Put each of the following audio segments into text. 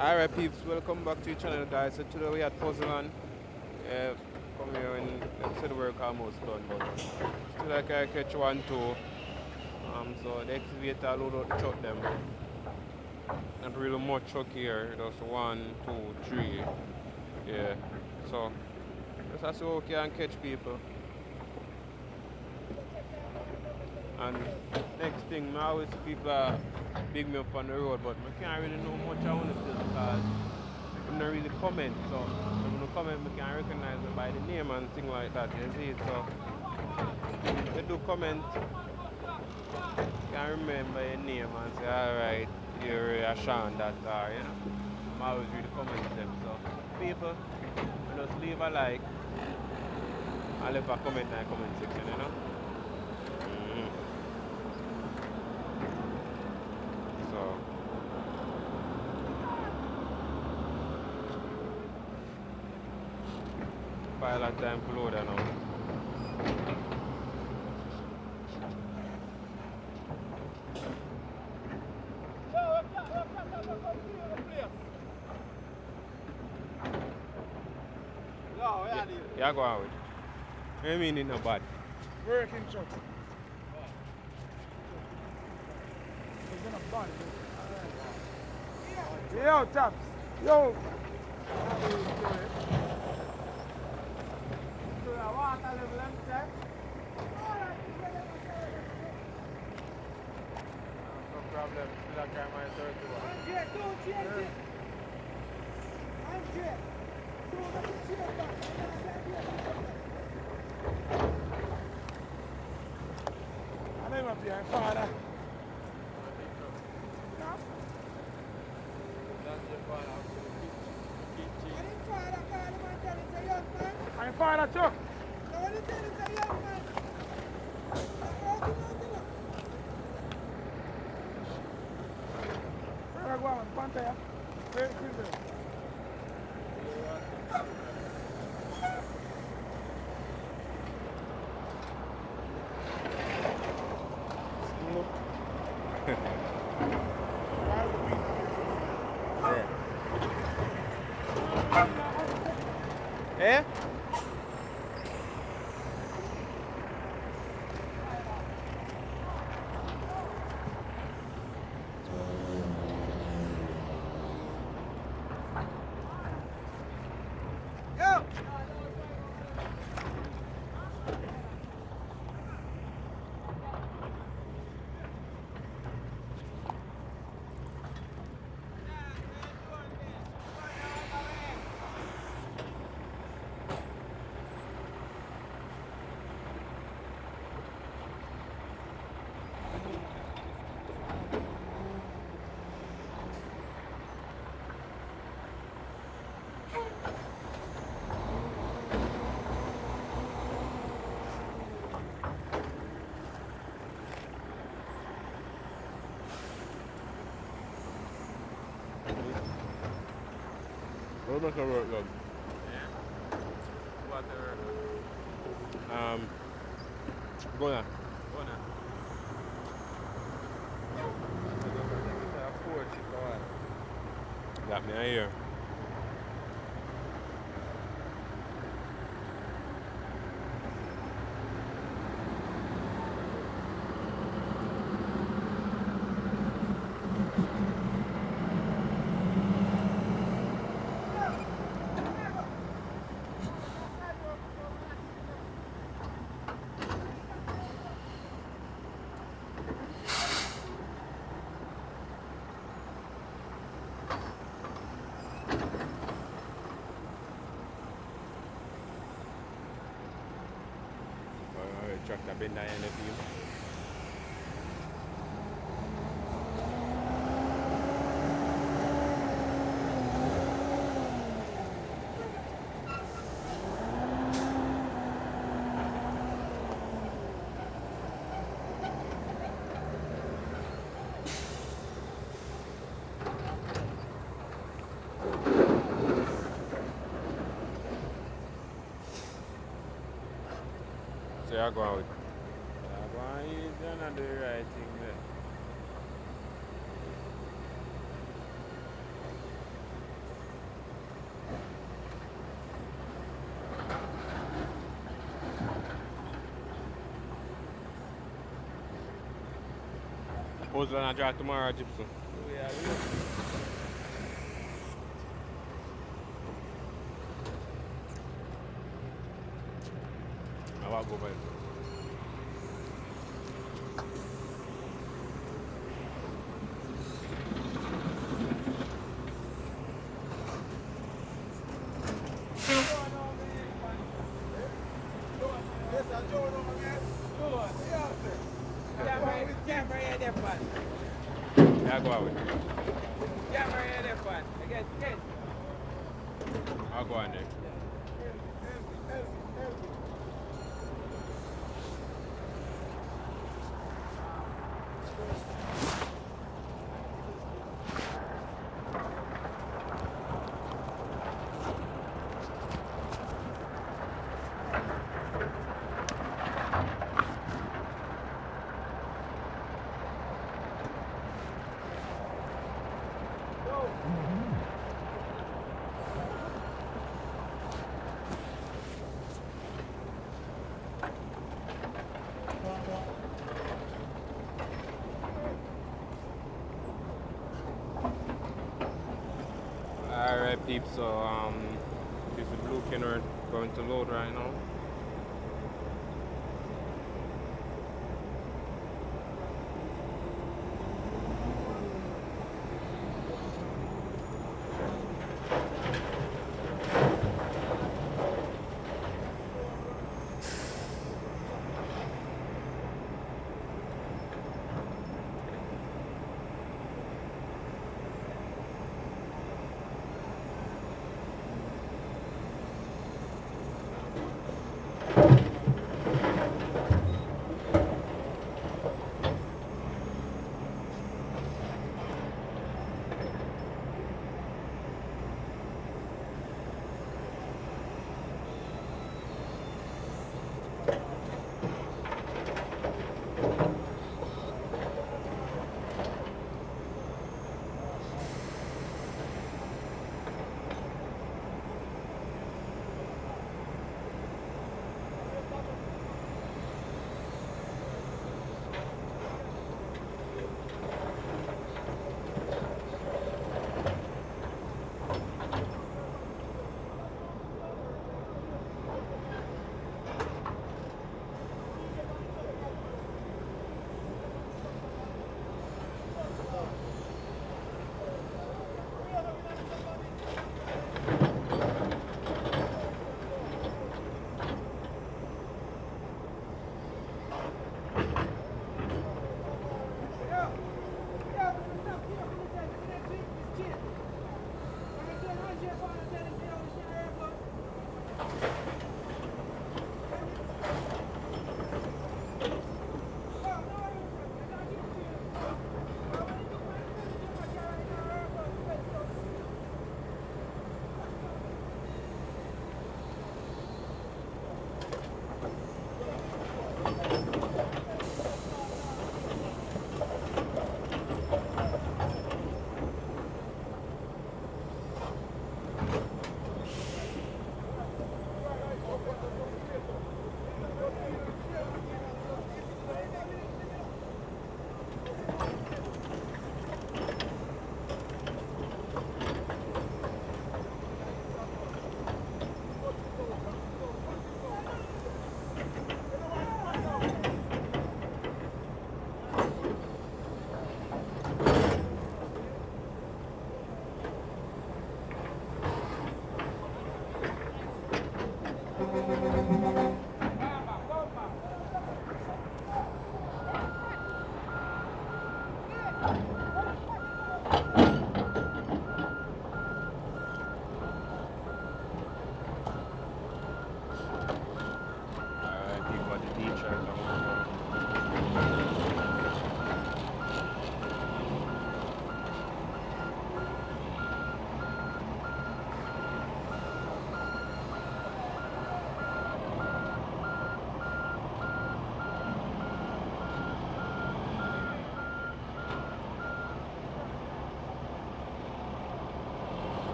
Alright peeps, welcome back to the channel guys. So today we had Puzzle on. Come here when them said the work almost done, but still I can catch one two. So the excavator load out the truck them. Not really much truck here, just one, two, three. Yeah. So let's see how we can catch people. And next thing, I always see people big me up on the road, but I can't really know much I want to say because I don't really comment. So when you comment, I can recognize them by the name and things like that. You see it? So if they do comment, you can remember your name and say, alright, you're a Sean that are, you know. I'm always read the comments them. So people, just leave a like and leave a comment in the comment section, you know. So file that time to load now. Yeah, go out. I mean it not bad. Working truck. It's in a bun. Yo, Taps. Yo. So the water level and check. No problem. Still a guy my 31. Andre, don't change it. Andre. So let me change that. I name up here, father. I'm father Chuck. Where I go on pantaya? Where is it? Eh? Yo! What about the work done? Yeah. Whatever. Go now. Go now. Got me here. Tractor bend down in the field. So I go out. Why you don't do the right thing there? How's gonna drive tomorrow, Gypsum? Yeah, I want to go by. Yeah, go away. I'll go on there. Alright peeps, so this is Blue Kenworth going to load right now.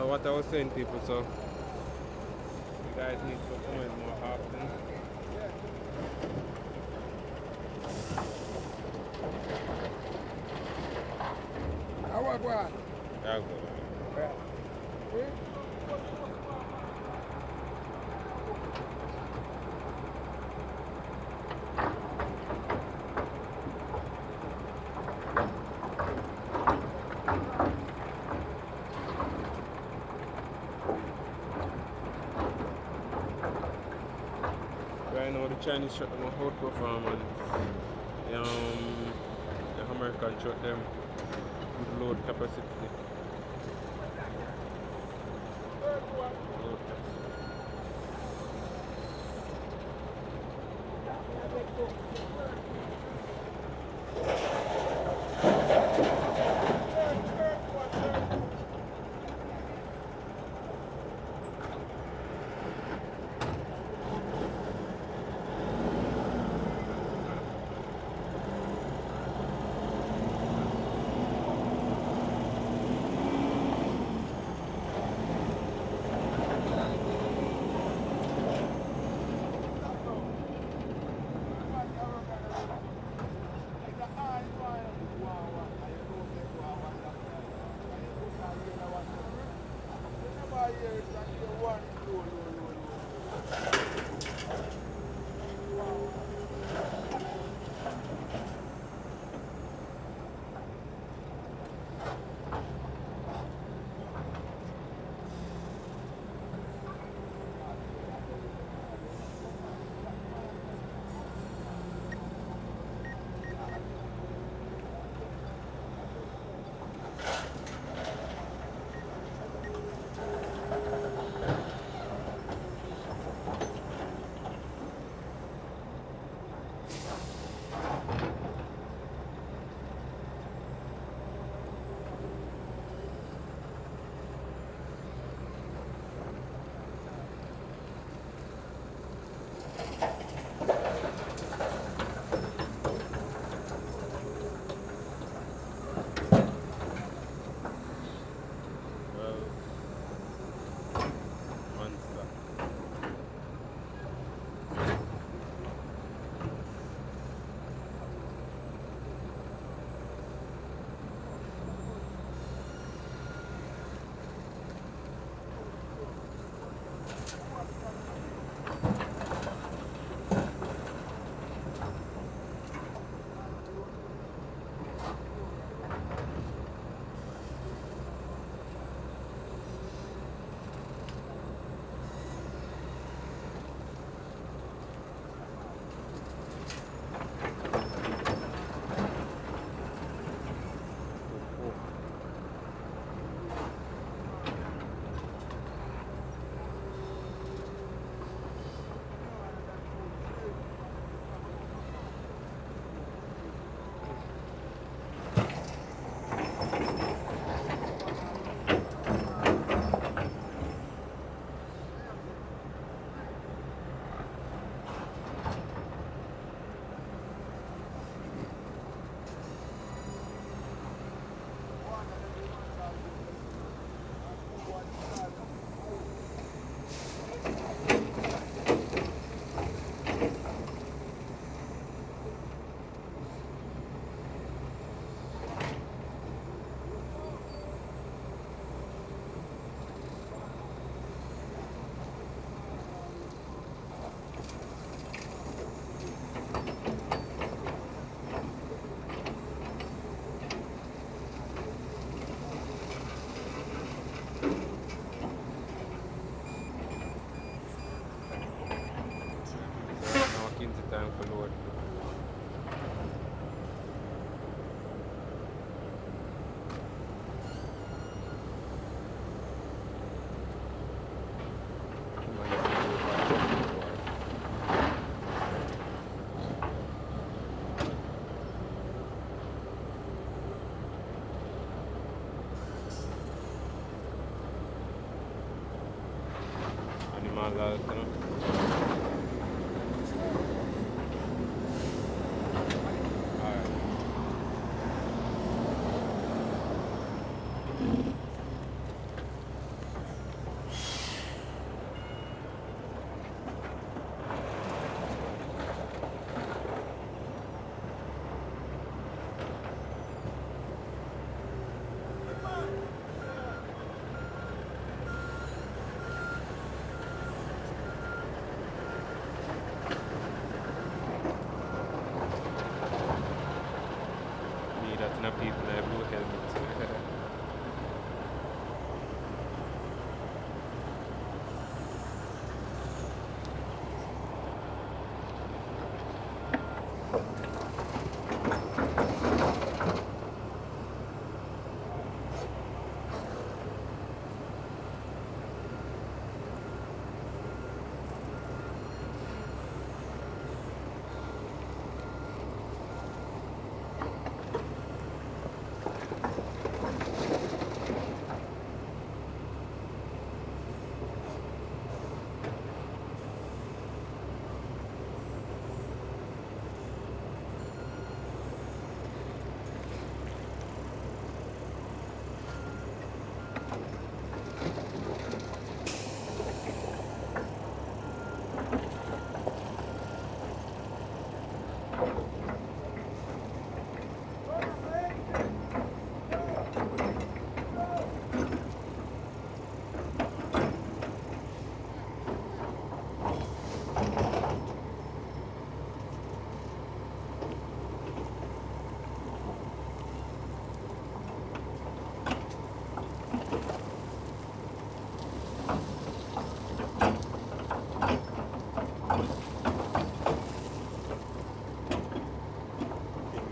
what I was saying, people, so you guys need to comment more often. How I go on? Yeah, go. Yeah. Right now, the Chinese shut them a outdoor farm and the American shut them with load capacity. Load capacity. Time for load. Animal health, you know. of people in blue helmets.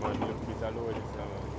Man, you bit of load this man.